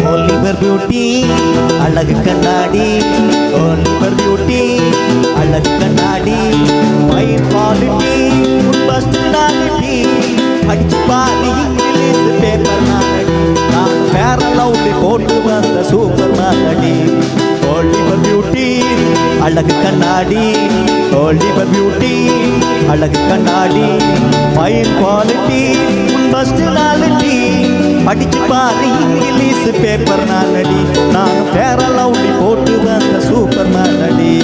Oliver beauty அழகு கண்ணாடி, Oliver beauty அழகு கண்ணாடி, ஃபைன் குவாலிட்டி பர்சனாலிட்டி, அடிச்சு பாரு இங்கிலீஷ் பேப்பர் நானடி, நான் வேற லவ்லி போட்டு வந்த சூப்பர் நானடி. ஒலிவர் பியூட்டி அழகு கண்ணாடி, ஒலிவர் பியூட்டி அழகு கண்ணாடி, ஃபைன் குவாலிட்டி பர்சனாலிட்டி, படிச்சு பாரு இங்கிலீஷ் பேப்பர் நானடி, நான் வேற லவ்லி போட்டு வந்த சூப்பர் நானடி.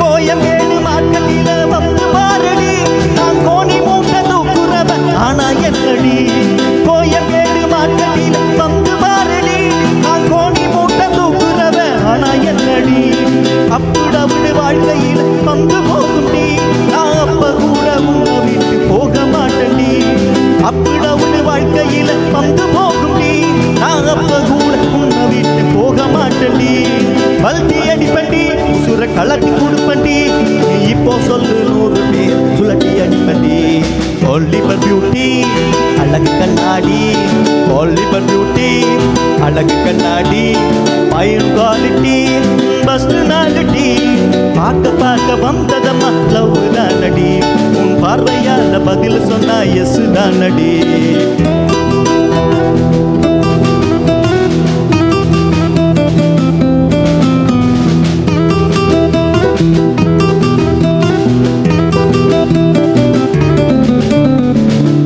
கோயம்பேடு மார்க்கெட்டில வந்து பாரடி, நான் கோணி மூட்டை தூக்குறவன் ஆனா என்னடி. கோயம்பேடு மார்க்கெட்டில வந்து பாரடி, நான் கோணி மூட்டை தூக்குறவன் ஆனா என்னடி. அப்புடவுடு வாழ்க்கையில் வந்து போகும்டி, நான் அப்ப கூட உன்னை விட்டு போக மாட்டேன்டி. அப்புடவுடு வாழ்க்கையில் வந்து போகும்டி, நான் அப்ப கூட உன்னை விட்டு போக மாட்டேன்டி. பல்டி அடிப்பண்டி சுர கலட்டி கொடுப்பண்டி, நீ இப்போ சொல்லு 100 பேர் சுலட்டி அடிப்பண்டி. ஒலிவர் பியூட்டி அழகு கண்ணாடி, ஒலிவர் பியூட்டி அழகு கண்ணாடி, ஃபைன் குவாலிட்டி பர்சனாலிட்டி, பார்க்க பார்க்க வந்ததம்மா லவ் தானடி, உன் பார்வையால பதில் சொன்னா எஸ் தானடி.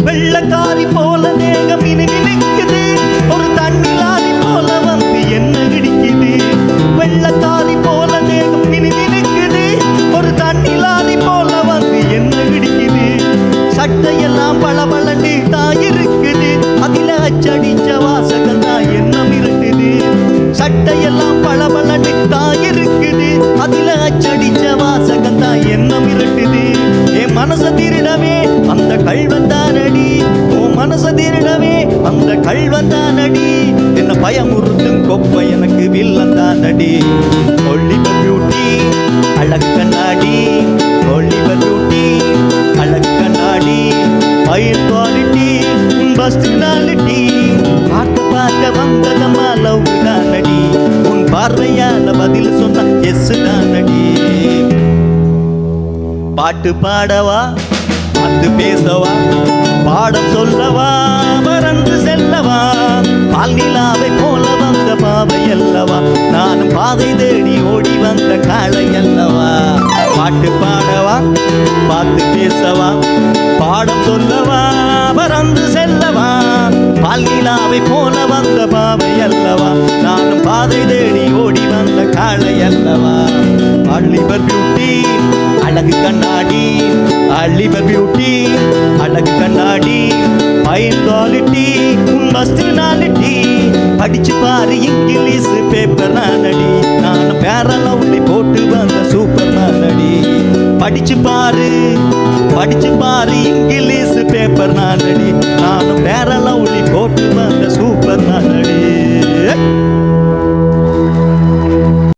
வெள்ளக்காரி போல தேகம் இனி நிற்குது, ஒரு தண்ணி லாரி போல வந்து என்ன இடிக்குது. வெள்ளக்காரி போல தேகம் இனி நிற்குது, ஒரு தண்ணி லாரி போல வந்து என்ன இடிக்குது. சட்டையெல்லாம் பளபளன்னு தான் இருக்குது, அதில அச்சடிச்ச வாசகம் தான் என்ன மிரட்டுது. சட்டையெல்லாம் பளபளன்னு தான் இருக்குது, அதில அச்சடிச்ச வாசகம் தான் என்ன மிரட்டுது. என் மனச திருடவே அந்த கள்வன் தானடி, உன் மனச திருடவே அந்த கள்வன் தானடி, என்ன பயமுறுத்தும் கொப்பை எனக்கு வில்லன் தானடி. ஒலிவர் பியூட்டி அழகு கண்ணாடி, ஒலிவர் பியூட்டி அழகு கண்ணாடி, ஃபைன் குவாலிட்டி பர்சனாலிட்டி, பார்க்க பார்க்க வந்ததம்மா லவ் தானடி, உன் பார்வையால பதில் சொன்ன எஸ் தானடி. பாட்டு பாடவா பார்த்து பேசவா, பாடம் சொல்லவா மறந்து செல்லவா, பால் நிலாவை போல வந்த பாவை அல்லவா, நானும் பாதை தேடி ஓடி வந்த காளை அல்லவா. பாட்டு பாடவா பார்த்து பேசவா, பாடம் சொல்லவா மறந்து செல்லவா, பால் நிலாவை போல வந்த பாவை அல்லவா, நானும் பாதை தேடி ஓடி வந்த காளை அல்லவா. ஒலிவர் பியூட்டி அழகு கண்ணாடி, ஒலிவர் பியூட்டி